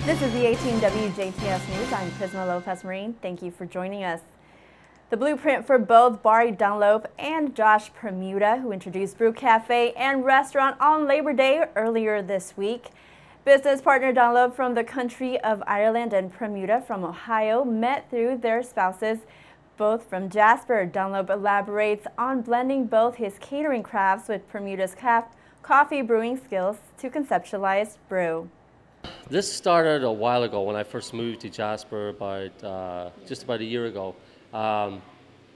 This is the 18 WJTS News. I'm Prisma Lopez-Marin. Thank you for joining us. The blueprint for both Barry Dunlop and Josh Permuda, who introduced Brew Cafe and Restaurant on Labor Day earlier this week. Business partner Dunlop from the country of Ireland and Permuda from Ohio met through their spouses, both from Jasper. Dunlop elaborates on blending both his catering crafts with Permuda's coffee brewing skills to conceptualize brew. This started a while ago when I first moved to Jasper just about a year ago.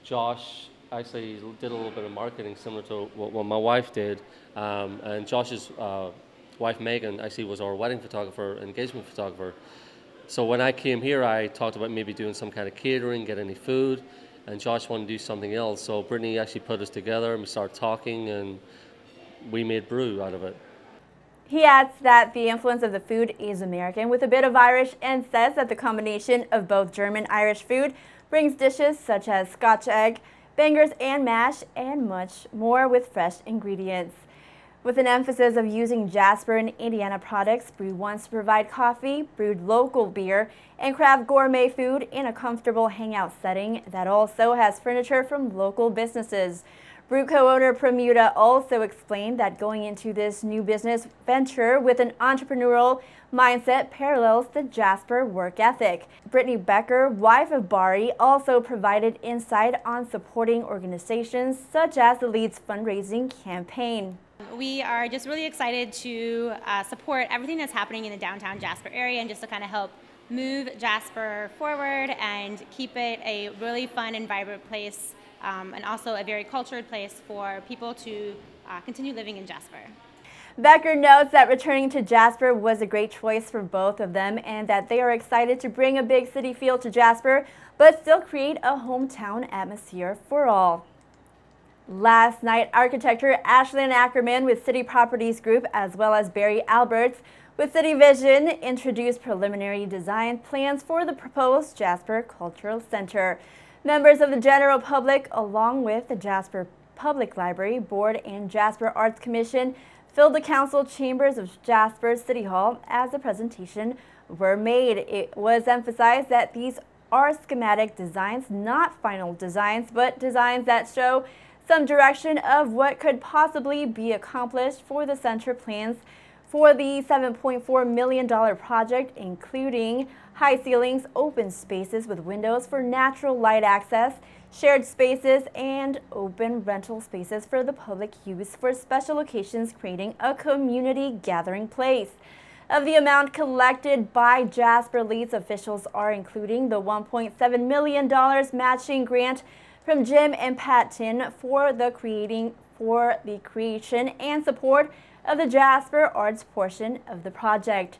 Josh actually did a little bit of marketing similar to what my wife did, and Josh's wife Megan actually was our wedding photographer, engagement photographer. So when I came here, I talked about maybe doing some kind of catering, get any food, and Josh wanted to do something else. So Brittany actually put us together and we started talking, and we made brew out of it. He adds that the influence of the food is American with a bit of Irish, and says that the combination of both German-Irish food brings dishes such as Scotch egg, bangers and mash, and much more with fresh ingredients. With an emphasis of using Jasper and Indiana products, Brew wants to provide coffee, brewed local beer, and craft gourmet food in a comfortable hangout setting that also has furniture from local businesses. Brew co-owner Permuda also explained that going into this new business venture with an entrepreneurial mindset parallels the Jasper work ethic. Brittany Becker, wife of Barry, also provided insight on supporting organizations such as the Leeds fundraising campaign. We are just really excited to support everything that's happening in the downtown Jasper area, and just to kind of help move Jasper forward and keep it a really fun and vibrant place, and also a very cultured place for people to continue living in Jasper. Becker notes that returning to Jasper was a great choice for both of them, and that they are excited to bring a big city feel to Jasper, but still create a hometown atmosphere for all. Last night, architecture Ashlyn Ackerman with City Properties Group, as well as Barry Alberts with City Vision, introduced preliminary design plans for the proposed Jasper Cultural Center. Members of the general public, along with the Jasper Public Library Board and Jasper Arts Commission, filled the council chambers of Jasper City Hall as the presentation were made. It was emphasized that these are schematic designs, not final designs, but designs that show some direction of what could possibly be accomplished for the center. Plans for the $7.4 million project, including high ceilings, open spaces with windows for natural light access, shared spaces, and open rental spaces for the public use for special occasions, creating a community gathering place. Of the amount collected by Jasper, Leeds officials are including the $1.7 million matching grant from Jim and Pat Tin for the creation and support of the Jasper Arts portion of the project.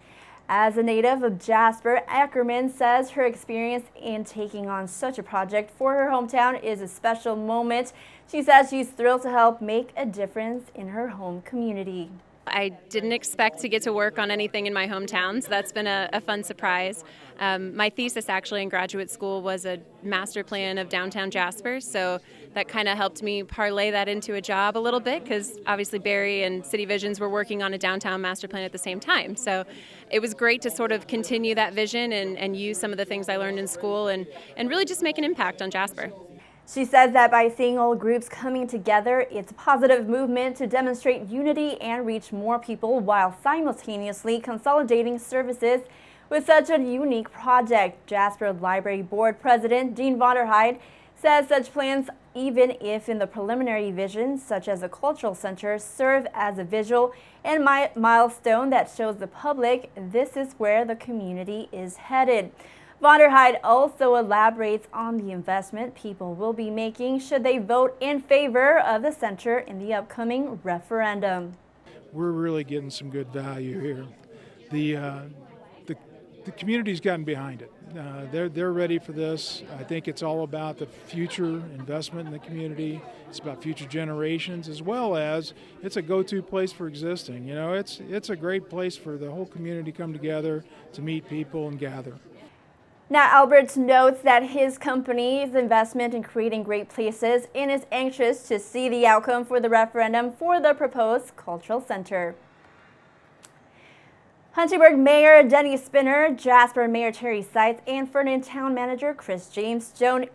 As a native of Jasper, Ackerman says her experience in taking on such a project for her hometown is a special moment. She says she's thrilled to help make a difference in her home community. I didn't expect to get to work on anything in my hometown, so that's been a fun surprise. My thesis actually in graduate school was a master plan of downtown Jasper, so that kind of helped me parlay that into a job a little bit, because obviously Barry and City Visions were working on a downtown master plan at the same time. So it was great to sort of continue that vision and use some of the things I learned in school and really just make an impact on Jasper. She says that by seeing all groups coming together, it's a positive movement to demonstrate unity and reach more people while simultaneously consolidating services with such a unique project. Jasper Library Board President Dean Vonderheide says such plans, even if in the preliminary vision, such as a cultural center, serve as a visual and milestone that shows the public this is where the community is headed. Vonderheide also elaborates on the investment people will be making should they vote in favor of the center in the upcoming referendum. We're really getting some good value here. The community's gotten behind it. They're ready for this. I think it's all about the future investment in the community. It's about future generations, as well as it's a go-to place for existing. You know, it's a great place for the whole community to come together to meet people and gather. Now, Alberts notes that his company's investment in creating great places and is anxious to see the outcome for the referendum for the proposed cultural center. Huntingburg Mayor Denny Spinner, Jasper Mayor Terry Seitz, and Ferdinand Town Manager Chris James joined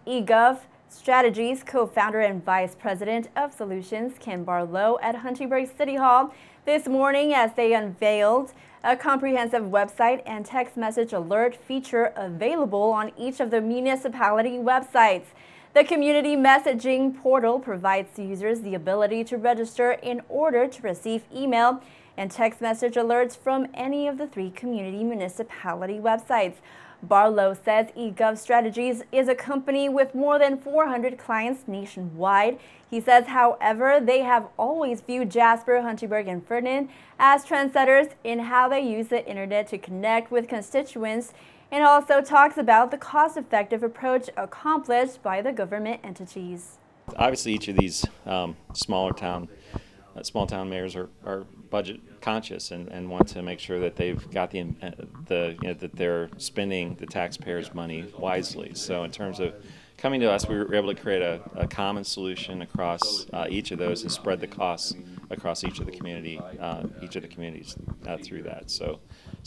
eGov Strategies co-founder and vice president of Solutions Ken Barlow at Huntingburg City Hall this morning as they unveiled a comprehensive website and text message alert feature available on each of the municipality websites. The community messaging portal provides users the ability to register in order to receive email and text message alerts from any of the 3 community municipality websites. Barlow says eGov Strategies is a company with more than 400 clients nationwide. He says, however, they have always viewed Jasper, Huntingburg, and Ferdinand as trendsetters in how they use the internet to connect with constituents, and also talks about the cost-effective approach accomplished by the government entities. Obviously, each of these small town mayors are budget conscious and want to make sure that they've got that they're spending the taxpayers' money wisely. So, in terms of coming to us, we were able to create a common solution across each of those and spread the costs across each of the communities through that. So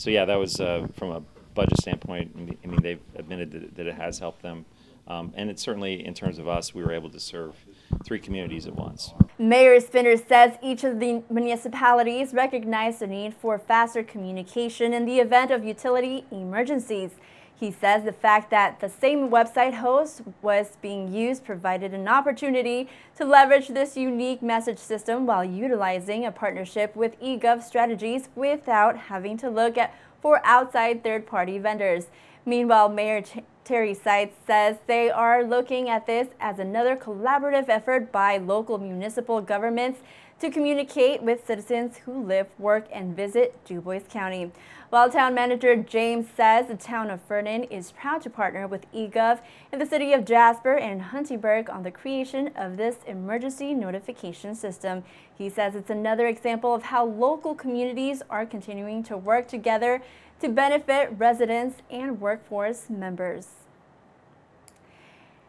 yeah, that was from a budget standpoint. I mean, they've admitted that it has helped them, and it's certainly in terms of us, we were able to serve 3 communities at once. Mayor Spinner says each of the municipalities recognize the need for faster communication in the event of utility emergencies. He says the fact that the same website host was being used provided an opportunity to leverage this unique message system while utilizing a partnership with eGov Strategies without having to look for outside third-party vendors. Meanwhile, Mayor Terry Seitz says they are looking at this as another collaborative effort by local municipal governments to communicate with citizens who live, work, and visit DuBois County. While Town Manager James says the town of Ferdinand is proud to partner with eGov and the city of Jasper and Huntingburg on the creation of this emergency notification system. He says it's another example of how local communities are continuing to work together to benefit residents and workforce members.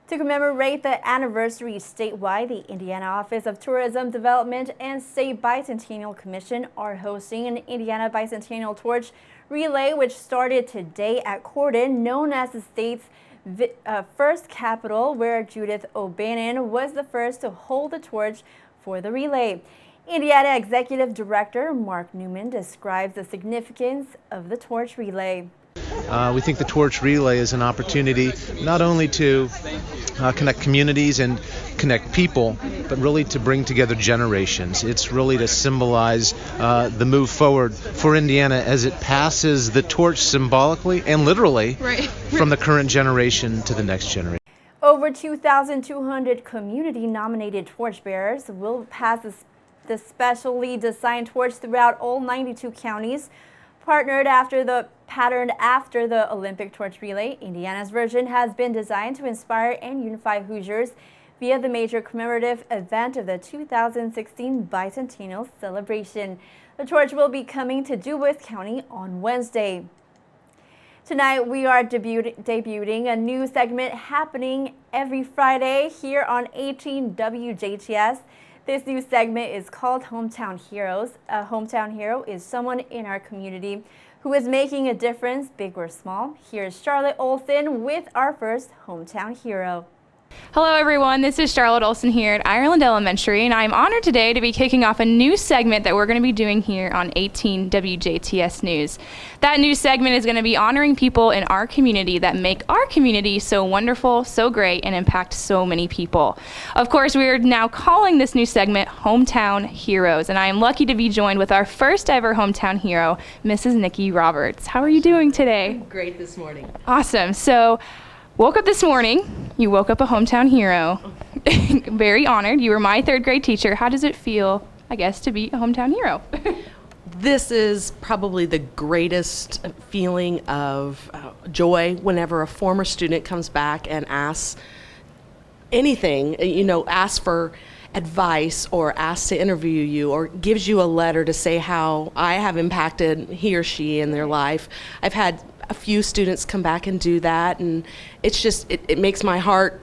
To commemorate the anniversary statewide, the Indiana Office of Tourism Development and State Bicentennial Commission are hosting an Indiana Bicentennial Torch Relay, which started today at Corden, known as the state's first capital, where Judith O'Bannon was the first to hold the torch for the relay. Indiana Executive Director Mark Newman describes the significance of the torch relay. We think the torch relay is an opportunity not only to connect communities and connect people, but really to bring together generations. It's really to symbolize the move forward for Indiana as it passes the torch symbolically and literally from the current generation to the next generation. Over 2,200 community-nominated torchbearers will pass the specially designed torch throughout all 92 counties. Patterned after the Olympic torch relay, Indiana's version has been designed to inspire and unify Hoosiers via the major commemorative event of the 2016 Bicentennial celebration. The torch will be coming to DuBois County on Wednesday. Tonight, we are debuting a new segment happening every Friday here on 18 WJTS. This new segment is called Hometown Heroes. A hometown hero is someone in our community who is making a difference, big or small. Here's Charlotte Olson with our first hometown hero. Hello everyone, this is Charlotte Olson here at Ireland Elementary, and I'm honored today to be kicking off a new segment that we're going to be doing here on 18 WJTS News. That new segment is going to be honoring people in our community that make our community so wonderful, so great, and impact so many people. Of course, we are now calling this new segment Hometown Heroes, and I am lucky to be joined with our first ever hometown hero, Mrs. Nikki Roberts. How are you doing today? Great this morning. Awesome. So, woke up this morning, you woke up a hometown hero. Very honored. You were my 3rd grade teacher. How does it feel, I guess, to be a hometown hero? This is probably the greatest feeling of joy whenever a former student comes back and asks anything, asks for advice or asks to interview you or gives you a letter to say how I have impacted he or she in their life. I've had a few students come back and do that, and it's just, it makes my heart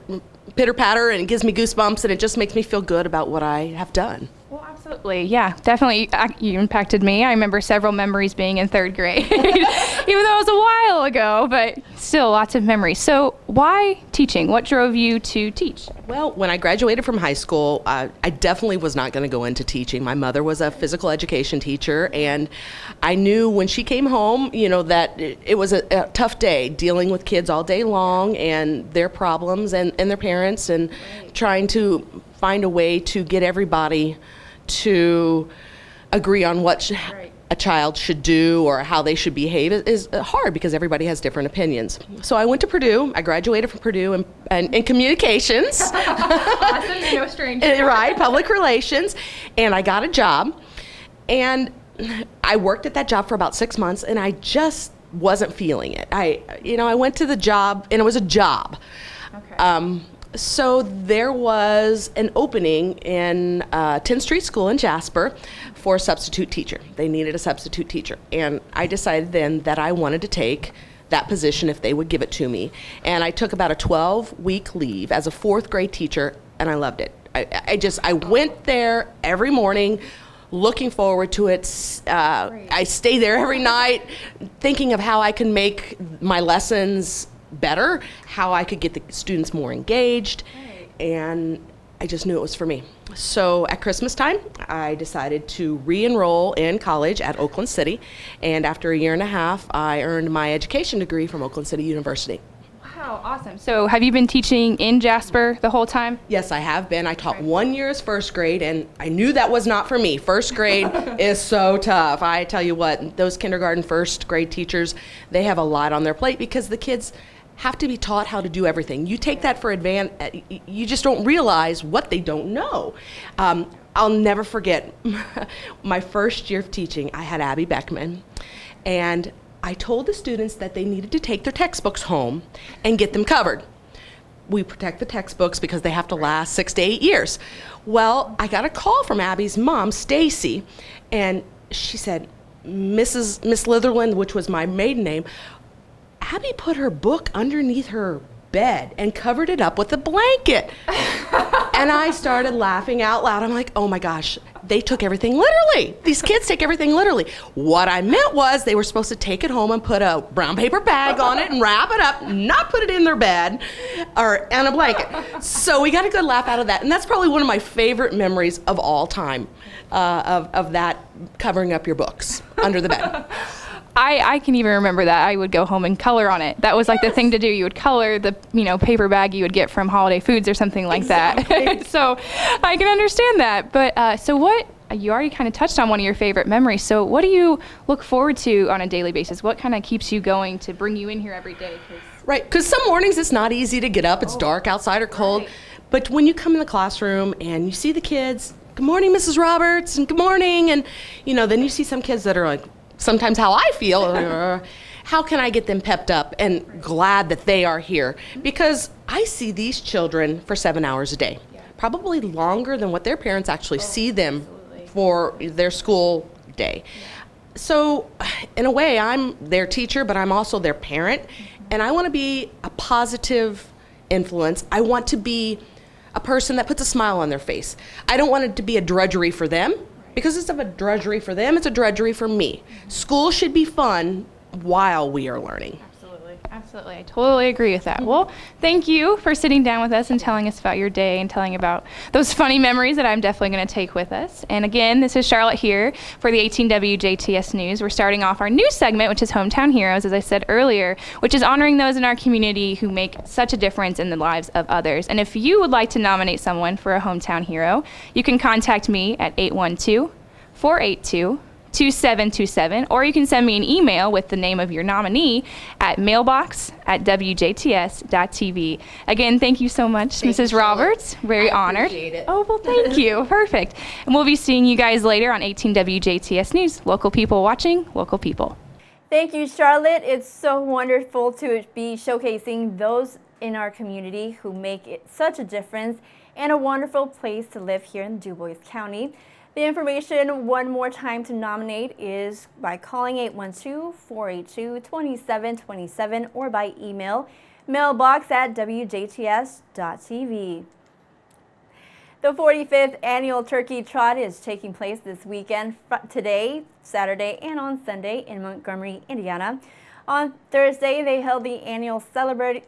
pitter patter, and it gives me goosebumps, and it just makes me feel good about what I have done. Well, Absolutely. Yeah, definitely. You impacted me. I remember several memories being in third grade, even though it was a while ago, but still lots of memories. So why teaching? What drove you to teach? Well, when I graduated from high school, I definitely was not going to go into teaching. My mother was a physical education teacher, and I knew when she came home, that it was a tough day dealing with kids all day long and their problems and their parents, and trying to find a way to get everybody to agree on what a child should do or how they should behave is hard because everybody has different opinions. So I went to Purdue. I graduated from Purdue in communications. Awesome, you're no stranger. Right, public relations. And I got a job. And I worked at that job for about 6 months, and I just wasn't feeling it. I went to the job, and it was a job. Okay. So there was an opening in 10th Street School in Jasper for a substitute teacher. They needed a substitute teacher. And I decided then that I wanted to take that position if they would give it to me. And I took about a 12-week leave as a 4th grade teacher, and I loved it. I went there every morning looking forward to it. I stayed there every night thinking of how I can make my lessons better, how I could get the students more engaged, and I just knew it was for me. So at Christmas time, I decided to re-enroll in college at Oakland City, and after a year and a half, I earned my education degree from Oakland City University. Wow, awesome. So have you been teaching in Jasper the whole time? Yes, I have been. I taught 1 year as 1st grade, and I knew that was not for me. 1st grade is so tough. I tell you what, those kindergarten 1st grade teachers, they have a lot on their plate because the kids have to be taught how to do everything. You take that for advantage, you just don't realize what they don't know. I'll never forget my first year of teaching. I had Abby Beckman, and I told the students that they needed to take their textbooks home and get them covered. We protect the textbooks because they have to last 6 to 8 years. Well, I got a call from Abby's mom, Stacy, and she said, Miss Litherland, which was my maiden name, Abby put her book underneath her bed and covered it up with a blanket. And I started laughing out loud. I'm like, oh my gosh, they took everything literally. These kids take everything literally. What I meant was they were supposed to take it home and put a brown paper bag on it and wrap it up, not put it in their bed or in a blanket. So we got a good laugh out of that. And that's probably one of my favorite memories of all time, of that covering up your books under the bed. I can even remember that. I would go home and color on it. That was like the thing to do. You would color the paper bag you would get from Holiday Foods or something like that. So I can understand that. But so what, you already kind of touched on one of your favorite memories. So what do you look forward to on a daily basis? What kind of keeps you going to bring you in here every day? Right, because some mornings it's not easy to get up. It's dark outside or cold. Right. But when you come in the classroom and you see the kids, good morning, Mrs. Roberts, and good morning. And, then you see some kids that are like, sometimes how I feel, how can I get them pepped up and glad that they are here? Because I see these children for 7 hours a day, probably longer than what their parents actually see them for their school day. So in a way, I'm their teacher, but I'm also their parent, and I want to be a positive influence. I want to be a person that puts a smile on their face. I don't want it to be a drudgery for them. Because instead of a drudgery for them, it's a drudgery for me. School should be fun while we are learning. Absolutely. I totally agree with that. Well, thank you for sitting down with us and telling us about your day and telling about those funny memories that I'm definitely going to take with us. And again, this is Charlotte here for the 18 WJTS News. We're starting off our new segment, which is Hometown Heroes, as I said earlier, which is honoring those in our community who make such a difference in the lives of others. And if you would like to nominate someone for a hometown hero, you can contact me at 812-482-2727, or you can send me an email with the name of your nominee at mailbox@wjts.tv. Again, thank you so much, Mrs. Roberts. Very honored. Appreciate it. Oh, well, thank you. Perfect. And we'll be seeing you guys later on 18 WJTS News. Local people watching, local people. Thank you, Charlotte. It's so wonderful to be showcasing those in our community who make it such a difference and a wonderful place to live here in DuBois County. The information one more time to nominate is by calling 812-482-2727 or by email mailbox@wjts.tv. The 45th annual Turkey Trot is taking place this weekend, today, Saturday, and on Sunday in Montgomery, Indiana. On Thursday, they held the annual celebrity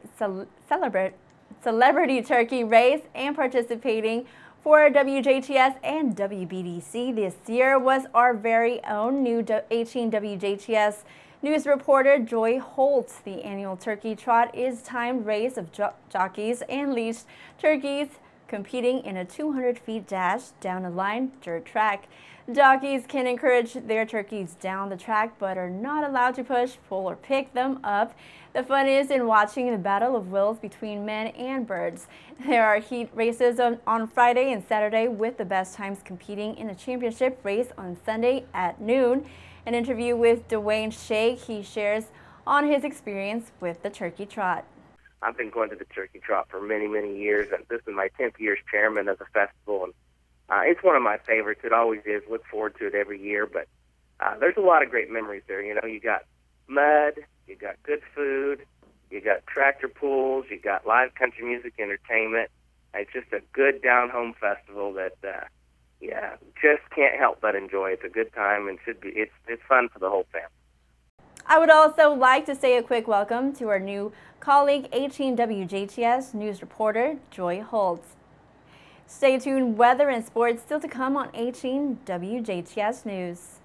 turkey race, and participating for WJTS and WBDC this year was our very own new 18 WJTS news reporter Joy Holt. The annual Turkey Trot is a timed race of jockeys and leashed turkeys competing in a 200 feet dash down a lined dirt track. Jockeys can encourage their turkeys down the track but are not allowed to push, pull, or pick them up. The fun is in watching the battle of wills between men and birds. There are heat races on Friday and Saturday, with the best times competing in a championship race on Sunday at noon. An interview with Dwayne Shake, he shares on his experience with the Turkey Trot. I've been going to the Turkey Trot for many, many years, and this is my 10th year as chairman of the festival. And it's one of my favorites. It always is. Look forward to it every year. But there's a lot of great memories there. You know, you got mud, you got good food, you got tractor pulls, you got live country music entertainment. It's just a good down-home festival that, just can't help but enjoy. It's a good time and should be. It's fun for the whole family. I would also like to say a quick welcome to our new colleague, 18 WJTS news reporter Joy Holt. Stay tuned. Weather and sports still to come on 18 WJTS News.